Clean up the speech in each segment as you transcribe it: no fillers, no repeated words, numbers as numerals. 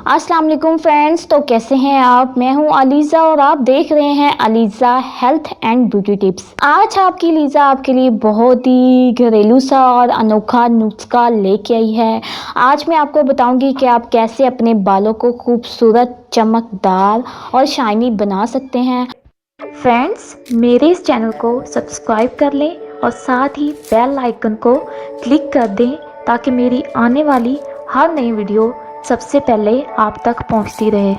अस्सलाम वालेकुम फ्रेंड्स। तो कैसे हैं आप? मैं हूं अलीज़ा और आप देख रहे हैं Aliza health and beauty tips. आज आपकी लीज़ा आपके लिए बहुत ही घरेलू सा और अनोखा नुस्खा लेके आई है। आज मैं आपको बताऊंगी कि आप कैसे अपने बालों को खूबसूरत, चमकदार और शाइनी बना सकते हैं। फ्रेंड्स, मेरे इस चैनल को सब्सक्राइब कर लें और साथ ही बेल आइकन को क्लिक कर दें ताकि मेरी आने वाली हर नई वीडियो सबसे पहले आप तक पहुंचती रहे।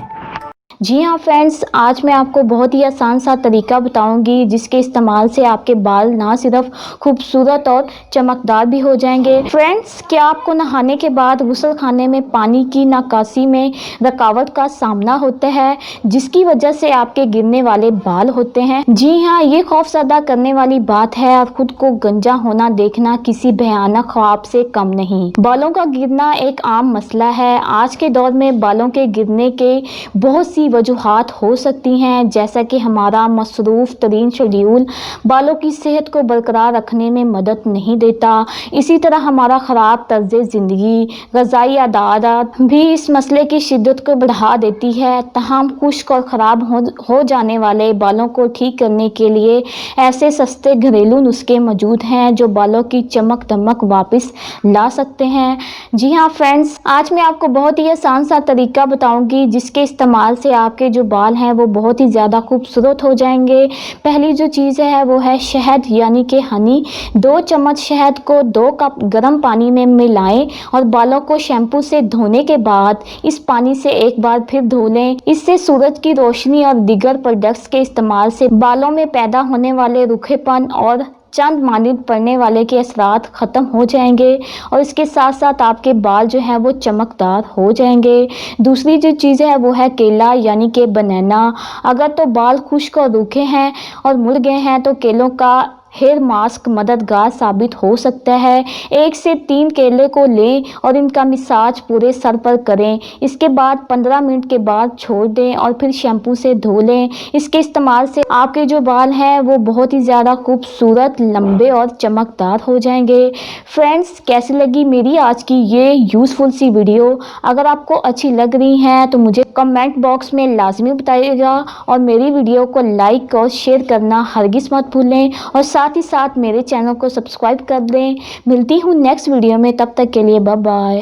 जी हाँ फ्रेंड्स, आज मैं आपको बहुत ही आसान सा तरीका बताऊंगी जिसके इस्तेमाल से आपके बाल ना सिर्फ खूबसूरत और चमकदार भी हो जाएंगे। फ्रेंड्स, क्या आपको नहाने के बाद गुस्ल खाने में पानी की निकासी में रुकावट का सामना होता है, जिसकी वजह से आपके गिरने वाले बाल होते हैं? जी हाँ, ये खौफजदा करने वाली बात है और खुद को गंजा होना देखना किसी भयानक ख्वाब से कम नहीं। बालों का गिरना एक आम मसला है। आज के दौर में बालों के गिरने के बहुत सी वजूहात हो सकती हैं, जैसा कि हमारा मसरूफ़ तरीन शेड्यूल बालों की सेहत को बरकरार रखने में मदद नहीं देता। इसी तरह हमारा ख़राब तर्ज ज़िंदगी, ग़िज़ाई आदत भी इस मसले की शिद्दत को बढ़ा देती है। तमाम खुश्क और ख़राब हो जाने वाले बालों को ठीक करने के लिए ऐसे सस्ते घरेलू नुस्खे मौजूद हैं जो बालों की चमक दमक वापस ला सकते हैं। जी हाँ फ्रेंड्स, आज मैं आपको बहुत ही आसान सा तरीका बताऊंगी जिसके इस्तेमाल से आपके जो बाल हैं वो बहुत ही ज़्यादा खूबसूरत हो जाएंगे। पहली जो चीज़ है वो है शहद यानी कि हनी। 2 चम्मच शहद को 2 कप गर्म पानी में मिलाएं और बालों को शैम्पू से धोने के बाद इस पानी से एक बार फिर धो लें। इससे सूरज की रोशनी और दीगर प्रोडक्ट्स के इस्तेमाल से बालों में पैदा होने वाले रूखेपन और चंद मानिंद पड़ने वाले के असरात ख़त्म हो जाएंगे और इसके साथ साथ आपके बाल जो हैं वो चमकदार हो जाएंगे। दूसरी जो चीज़ है वो है केला यानी कि बनाना। अगर तो बाल खुश्क और रूखे हैं और मुड़ गए हैं तो केलों का हेयर मास्क मददगार साबित हो सकता है। 1 से 3 केले को लें और इनका मसाज पूरे सर पर करें। इसके बाद 15 मिनट के बाद छोड़ दें और फिर शैम्पू से धो लें। इसके इस्तेमाल से आपके जो बाल हैं वो बहुत ही ज़्यादा खूबसूरत, लंबे और चमकदार हो जाएंगे। फ्रेंड्स, कैसी लगी मेरी आज की ये यूज़फुल सी वीडियो? अगर आपको अच्छी लग रही हैं तो मुझे कमेंट बॉक्स में लाजमी बताइएगा और मेरी वीडियो को लाइक और शेयर करना हरगिज़ मत भूलें और साथ ही साथ मेरे चैनल को सब्सक्राइब कर दें। मिलती हूँ नेक्स्ट वीडियो में, तब तक के लिए बाय बाय।